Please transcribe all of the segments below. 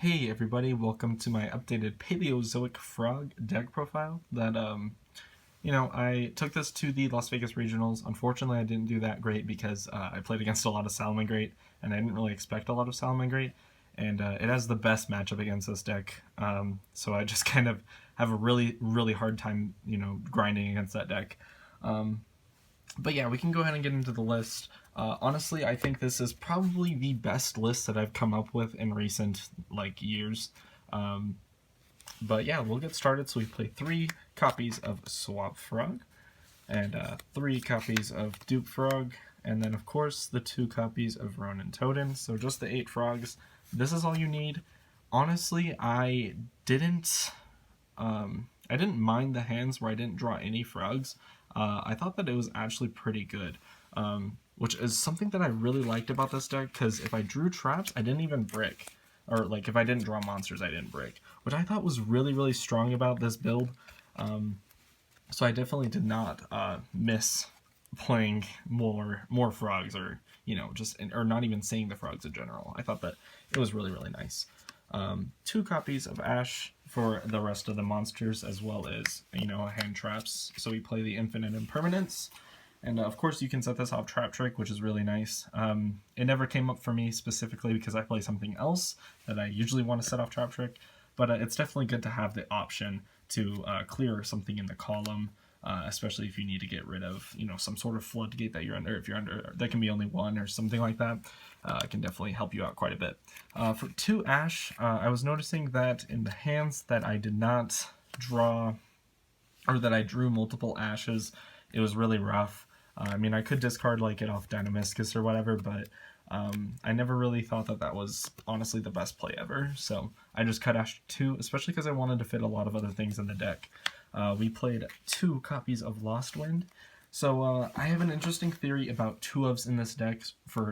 Hey everybody, welcome to my updated Paleozoic Frog Deck Profile that, I took this to the Las Vegas Regionals. Unfortunately, I didn't do that great because I played against a lot of Salamangreat, and I didn't really expect a lot of Salamangreat, and it has the best matchup against this deck, so I just kind of have a really, really hard time, grinding against that deck. But yeah, we can go ahead and get into the list. Honestly, I think this is probably the best list that I've come up with in recent years. But yeah, we'll get started. So we play 3 copies of Swap Frog, and 3 copies of Dupe Frog, and then of course the 2 copies of Ronin Totem. So just the 8 frogs. This is all you need. Honestly, I didn't mind the hands where I didn't draw any frogs. I thought that it was actually pretty good, which is something that I really liked about this deck, because if I drew traps, I didn't even break. Or, if I didn't draw monsters, I didn't break. Which I thought was really, really strong about this build. So I definitely did not miss playing more frogs, or, or not even saying the frogs in general. I thought that it was really, really nice. 2 copies of Ash for the rest of the monsters, as well as, hand traps. So we play the Infinite Impermanence. And of course you can set this off Trap Trick, which is really nice. It never came up for me specifically because I play something else that I usually want to set off Trap Trick. But it's definitely good to have the option to clear something in the column, especially if you need to get rid of, some sort of floodgate that you're under. If you're under, that can be only 1 or something like that. It can definitely help you out quite a bit. For 2 Ash, I was noticing that in the hands that I did not draw, or that I drew multiple Ashes, it was really rough. I mean, I could discard, get off Dynamiscus or whatever, but I never really thought that that was honestly the best play ever. So I just cut Ash 2, especially because I wanted to fit a lot of other things in the deck. We played 2 copies of Lost Wind. So I have an interesting theory about 2-ofs in this deck,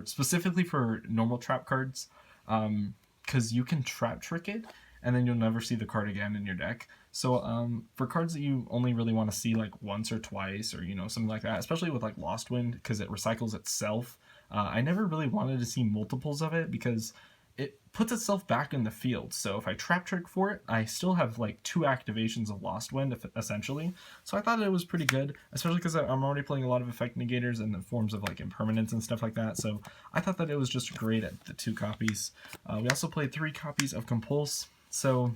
specifically for normal trap cards, because you can trap trick it, and then you'll never see the card again in your deck. So for cards that you only really want to see once or twice, or something like that, especially with Lost Wind, because it recycles itself, I never really wanted to see multiples of it because it puts itself back in the field. So if I trap trick for it, I still have 2 activations of Lost Wind, essentially. So I thought it was pretty good, especially because I'm already playing a lot of effect negators in the forms of impermanence and stuff like that. So I thought that it was just great at the 2 copies. We also played 3 copies of Compulse. So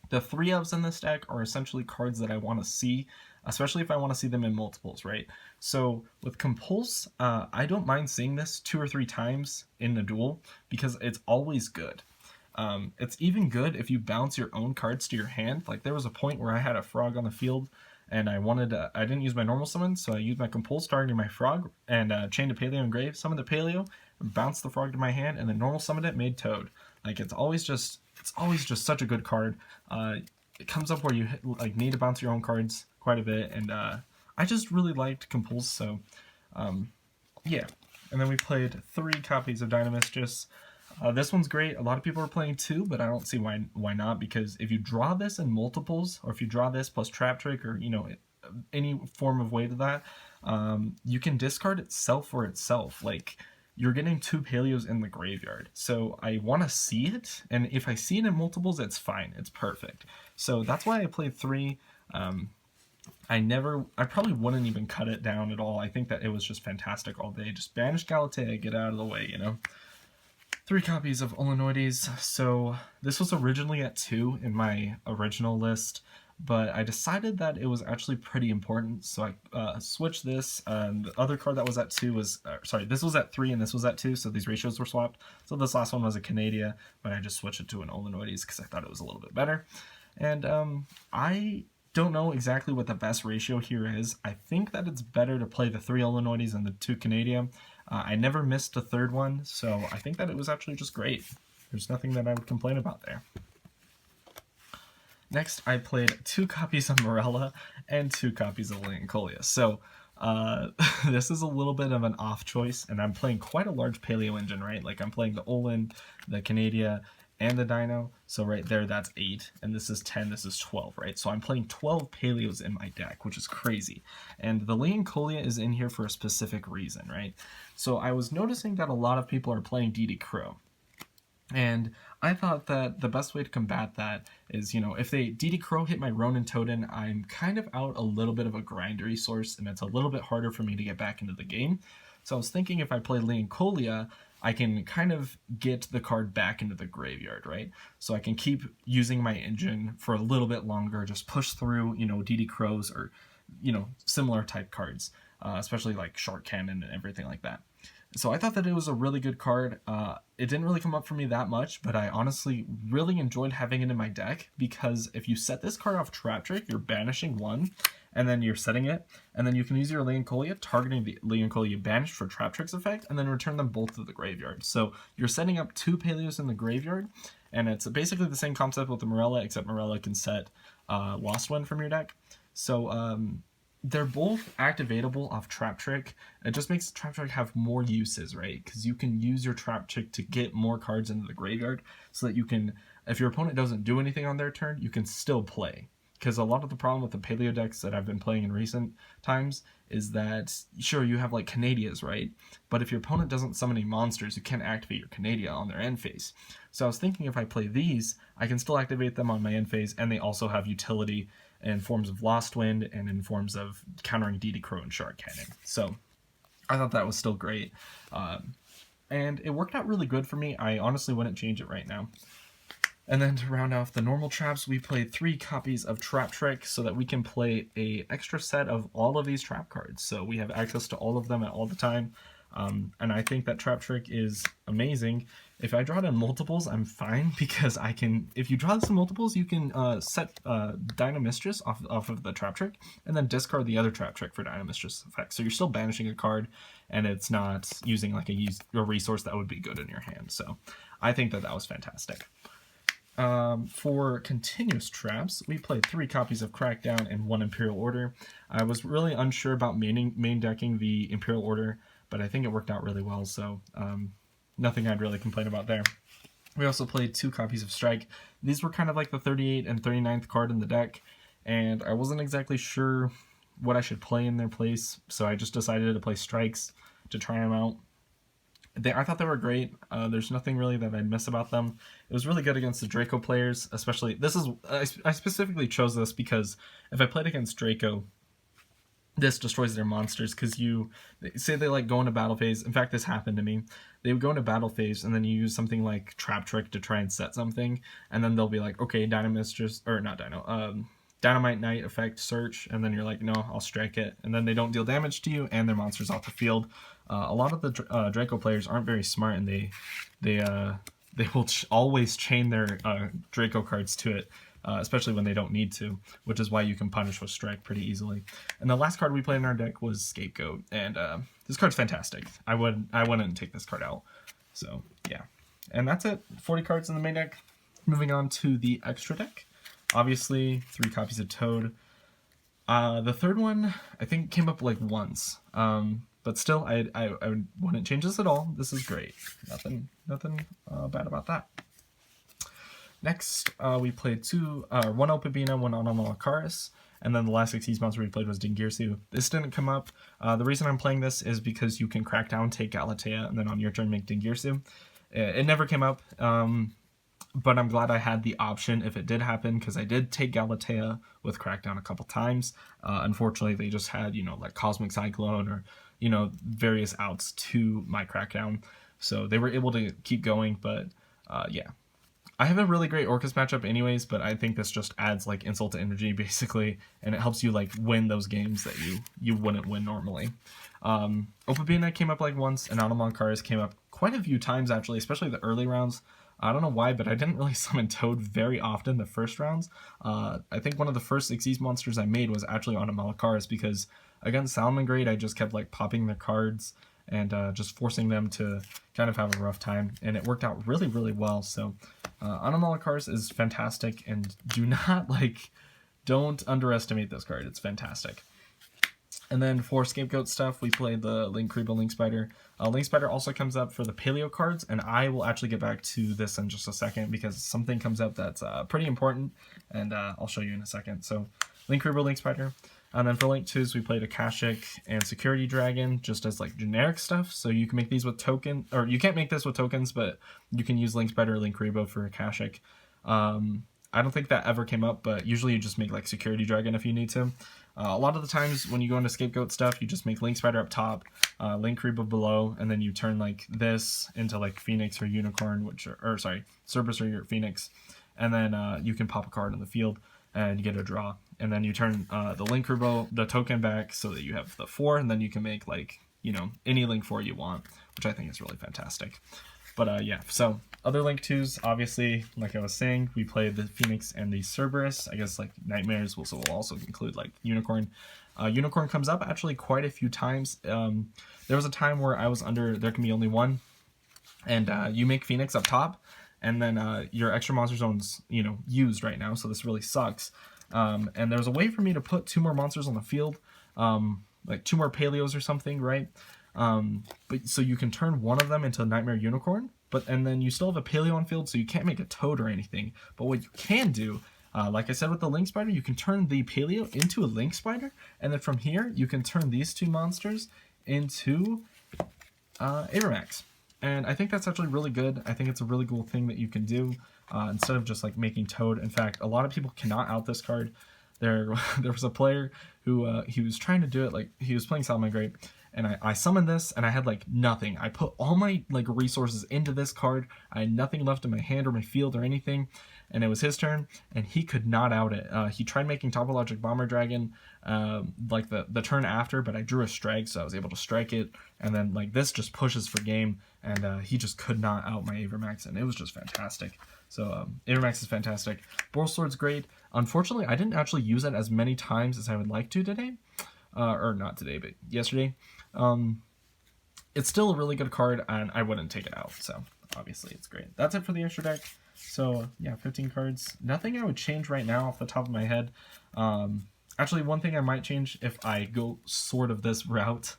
the 3-ofs in this deck are essentially cards that I want to see, especially if I want to see them in multiples, right? So with Compulse, I don't mind seeing this 2 or 3 times in the duel because it's always good. It's even good if you bounce your own cards to your hand. There was a point where I had a frog on the field, and I didn't use my normal summon, so I used my Compulse targeting my frog, and chained a Paleo Engrave, summoned the Paleo, bounced the frog to my hand, and then normal summoned it, made Toad. It's always just such a good card. It comes up where you need to bounce your own cards quite a bit, and I just really liked Compulse, so yeah. And then we played 3 copies of Dynamiscus. This one's great. A lot of people are playing 2, but I don't see why not, because if you draw this in multiples, or if you draw this plus Trap Trick, or any form of way to that, you can discard itself for itself. You're getting 2 Paleos in the graveyard. So I want to see it, and if I see it in multiples, it's fine. It's perfect. So that's why I played 3. I probably wouldn't even cut it down at all. I think that it was just fantastic all day. Just banish Galatea, get out of the way, 3 copies of Olenoides. So this was originally at 2 in my original list, but I decided that it was actually pretty important, so I switched this. The other card that was at 2 was, this was at 3 and this was at 2, so these ratios were swapped. So this last one was a Canadia, but I just switched it to an Olenoides because I thought it was a little bit better. And I don't know exactly what the best ratio here is. I think that it's better to play the 3 Olenoides and the 2 Canadia. I never missed a 3rd one, so I think that it was actually just great. There's nothing that I would complain about there. Next, I played 2 copies of Morella and 2 copies of Leoncolia. So this is a little bit of an off choice, and I'm playing quite a large Paleo engine, right? I'm playing the Olin, the Canadia, and the Dino. So right there, that's 8, and this is 10, this is 12, right? So I'm playing 12 Paleos in my deck, which is crazy. And the Leoncolia is in here for a specific reason, right? So I was noticing that a lot of people are playing DD Crow. And I thought that the best way to combat that is, if they DD Crow hit my Ronin Totem, I'm kind of out a little bit of a grind resource, and it's a little bit harder for me to get back into the game. So I was thinking if I play Leoncolia, I can kind of get the card back into the graveyard, right? So I can keep using my engine for a little bit longer, just push through, DD Crows or, similar type cards, especially like Shark Cannon and everything like that. So I thought that it was a really good card. It didn't really come up for me that much, but I honestly really enjoyed having it in my deck, because if you set this card off Trap Trick, you're banishing one, and then you're setting it, and then you can use your Leoncolia, targeting the Leoncolia banished for Trap Trick's effect, and then return them both to the graveyard. So you're setting up 2 Paleos in the graveyard, and it's basically the same concept with the Morella, except Morella can set Lost One from your deck. So they're both activatable off Trap Trick. It just makes Trap Trick have more uses, right? Because you can use your Trap Trick to get more cards into the graveyard, so that you can, if your opponent doesn't do anything on their turn, you can still play. Because a lot of the problem with the Paleo decks that I've been playing in recent times is that, sure, you have like Canadias, right? But if your opponent doesn't summon any monsters, you can't activate your Canadia on their end phase. So I was thinking if I play these, I can still activate them on my end phase, and they also have utility in forms of Lost Wind and in forms of countering DD Crow and Shark Cannon. So I thought that was still great. And it worked out really good for me. I honestly wouldn't change it right now. And then to round off the normal traps, we played 3 copies of Trap Trick so that we can play a extra set of all of these trap cards. So we have access to all of them at all the time. And I think that Trap Trick is amazing. If I draw it in multiples, I'm fine, because I can, if you draw this in multiples, you can set Dynamistress off of the Trap Trick, and then discard the other Trap Trick for Dynamistress effect. So you're still banishing a card, and it's not using like a resource that would be good in your hand. So I think that was fantastic. For continuous traps, we played 3 copies of Crackdown and 1 Imperial Order. I was really unsure about main decking the Imperial Order, but I think it worked out really well, so nothing I'd really complain about there. We also played 2 copies of Strike. These were kind of like the 38th and 39th card in the deck, and I wasn't exactly sure what I should play in their place, so I just decided to play Strikes to try them out. I thought they were great. There's nothing really that I'd miss about them. It was really good against the Draco players, especially. I specifically chose this because if I played against Draco, this destroys their monsters, because say they like go into battle phase. In fact, this happened to me. They would go into battle phase, and then you use something like Trap Trick to try and set something, and then they'll be like, okay, Dynamite Knight effect search, and then you're like, no, I'll strike it, and then they don't deal damage to you, and their monster's off the field. A lot of the Draco players aren't very smart, and they will always chain their Draco cards to it, especially when they don't need to, which is why you can punish with Strike pretty easily. And the last card we played in our deck was Scapegoat, and this card's fantastic. I wouldn't take this card out. So yeah, and that's it. 40 cards in the main deck. Moving on to the extra deck. Obviously, 3 copies of Toad. The third one, I think, came up like once. But still, I wouldn't change this at all. This is great. Nothing bad about that. Next, we played 1 Opabina, 1 Anomalakaris, and then the last Xyz monster we played was Dingirsu. This didn't come up. The reason I'm playing this is because you can crack down, take Galatea, and then on your turn make Dingirsu. It never came up. But I'm glad I had the option if it did happen, because I did take Galatea with Crackdown a couple times. Unfortunately, they just had, like Cosmic Cyclone or, various outs to my Crackdown. So they were able to keep going, but yeah. I have a really great Orcust matchup anyways, but I think this just adds like insult to energy basically, and it helps you like win those games that you wouldn't win normally. Opabina came up like once, and Anomalakaris came up quite a few times actually, especially the early rounds. I don't know why, but I didn't really summon Toad very often the first rounds. I think one of the first Xyz monsters I made was actually on a Malakaris, because against Salamangreat I just kept like popping their cards and just forcing them to kind of have a rough time, and it worked out really, really well. So Anomalakaris is fantastic, and don't underestimate this card. It's fantastic. And then for Scapegoat stuff, we played the Linkuriboh Link Spider. Link Spider also comes up for the Paleo cards, and I will actually get back to this in just a second, because something comes up that's pretty important, and I'll show you in a second. So Linkuriboh Link Spider. And then for link 2s, we played Akashic and Security Dragon just as like generic stuff. So you can make these with token, or you can't make this with tokens, but you can use Link Spider or Link Rebo for Akashic. I don't think that ever came up, but usually you just make like Security Dragon if you need to. A lot of the times when you go into Scapegoat stuff, you just make Link Spider up top, Link Rebo below, and then you turn like this into like Phoenix or Unicorn, or sorry, Cerberus or your Phoenix, and then you can pop a card in the field and you get a draw. And then you turn the Link Rebo, the token back so that you have the 4, and then you can make like, you know, any Link 4 you want, which I think is really fantastic. But yeah, so other Link 2s, obviously, like I was saying, we played the Phoenix and the Cerberus. I guess like Nightmares will also include like Unicorn. Unicorn comes up actually quite a few times. There was a time where I was under there can be only one, and you make Phoenix up top, and then your extra monster zone's, you know, used right now, so this really sucks. And there's a way for me to put 2 more monsters on the field, like 2 more Paleos or something, right? But so you can turn one of them into a Nightmare Unicorn, and then you still have a Paleo on field, so you can't make a Toad or anything. But what you can do, like I said with the Link Spider, you can turn the Paleo into a Link Spider, and then from here you can turn these 2 monsters into Avermax. And I think that's actually really good. I think it's a really cool thing that you can do instead of just like making Toad. In fact, a lot of people cannot out this card. There was a player who he was trying to do it, like he was playing Salamangreat, and I summoned this and I had like nothing. I put all my like resources into this card. I had nothing left in my hand or my field or anything, and it was his turn and he could not out it. He tried making Topologic Bomber Dragon like the turn after, but I drew a strike, so I was able to strike it, and then like this just pushes for game, and he just could not out my Avermax, and it was just fantastic. So Avermax is fantastic. Boral Sword's great. Unfortunately, I didn't actually use it as many times as I would like to today. Or not today, but yesterday. It's still a really good card, and I wouldn't take it out, so obviously it's great. That's it for the extra deck. So yeah, 15 cards. Nothing I would change right now off the top of my head. Actually, one thing I might change if I go sort of this route.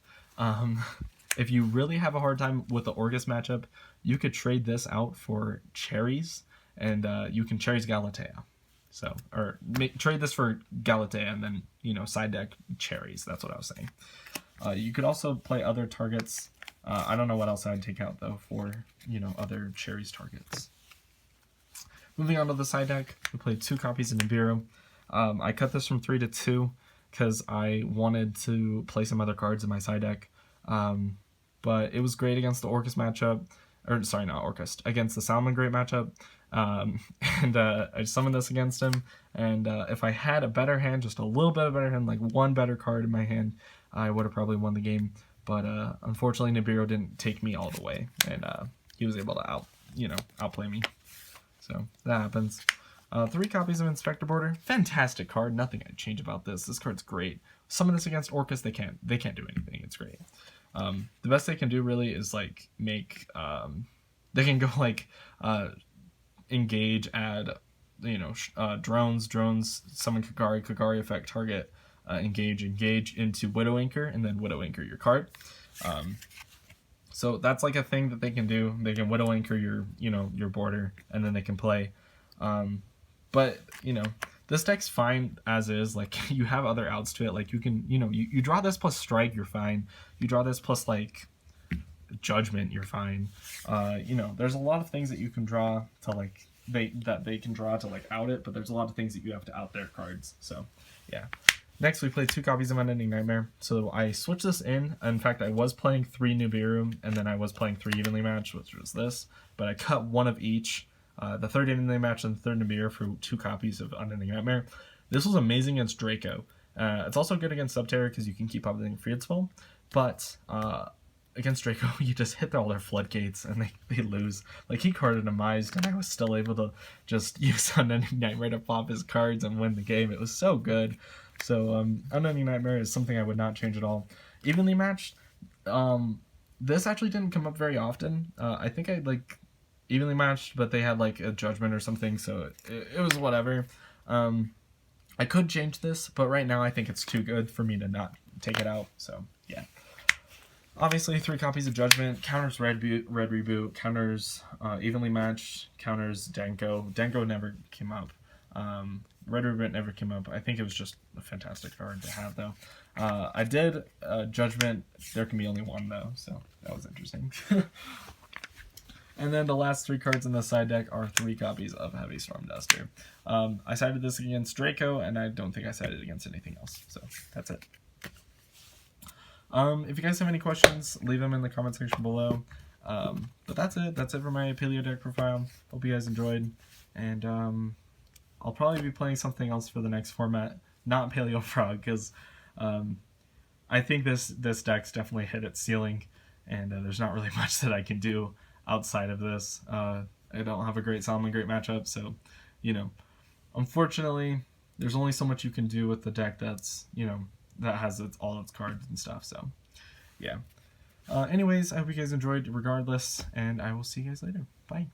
If you really have a hard time with the Orcust matchup, you could trade this out for Cherries, and you can Cherries Galatea. So, or trade this for Galatea and then, you know, side deck Cherries. That's what I was saying. You could also play other targets. I don't know what else I'd take out, though, for, you know, other Cherries targets. Moving on to the side deck, we played 2 copies of Nibiru. I cut this from 3 to 2 because I wanted to play some other cards in my side deck. But it was great against the Orcust matchup. Or, sorry, not Orcust. Against the Salamangreat matchup. And I summoned this against him, and if I had a better hand, just a little bit of a better hand, like 1 better card in my hand, I would have probably won the game. But unfortunately, Nibiru didn't take me all the way, and he was able to outplay me. So that happens. 3 copies of Inspector Border, fantastic card. Nothing I'd change about this. This card's great. Summon this against Orcust, they can't do anything. It's great. The best they can do really is like make they can go like engage, add, you know, drones, summon Kagari effect target, engage into Widow Anchor, and then Widow Anchor your card. So that's like a thing that they can do. They can Widow Anchor your, you know, your border, and then they can play. But, you know, this deck's fine as is. Like, you have other outs to it. Like, you can, you know, you draw this plus strike, you're fine. You draw this plus, like, judgment, you're fine. You know, there's a lot of things that you can draw to, like, they can draw to, like, out it, but there's a lot of things that you have to out their cards. So, yeah. Next, we played 2 copies of Unending Nightmare. So I switched this in. In fact, I was playing 3 Nibiru, and then I was playing 3 Evenly Matched, which was this. But I cut 1 of each. The 3rd Evenly Matched and the 3rd Nibiru for 2 copies of Unending Nightmare. This was amazing against Draco. It's also good against Subterror because you can keep updating Field Spell. But against Draco, you just hit all their floodgates and they lose. Like, he carded Demised, and I was still able to just use Unending Nightmare to pop his cards and win the game. It was so good. So Unending Nightmare is something I would not change at all. Evenly Matched, this actually didn't come up very often. I think I like Evenly Matched, but they had like a judgment or something, so it was whatever. I could change this, but right now I think it's too good for me to not take it out, so yeah. Obviously, 3 copies of Judgment, counters Red Reboot, counters Evenly Matched, counters Denko. Denko never came up. Red Ribbon never came up. I think it was just a fantastic card to have, though. I did Judgment. There can be only one, though, so that was interesting. And then the last 3 cards in the side deck are 3 copies of Heavy Storm Duster. I sided this against Draco, and I don't think I sided against anything else, so that's it. If you guys have any questions, leave them in the comment section below. But that's it. That's it for my Paleo deck profile. Hope you guys enjoyed, and I'll probably be playing something else for the next format, not Paleo Frog, because I think this deck's definitely hit its ceiling, and there's not really much that I can do outside of this. I don't have a great Salamangreat matchup, so, you know, unfortunately, there's only so much you can do with the deck that's, you know, that has all its cards and stuff, so, yeah. Anyways, I hope you guys enjoyed regardless, and I will see you guys later. Bye.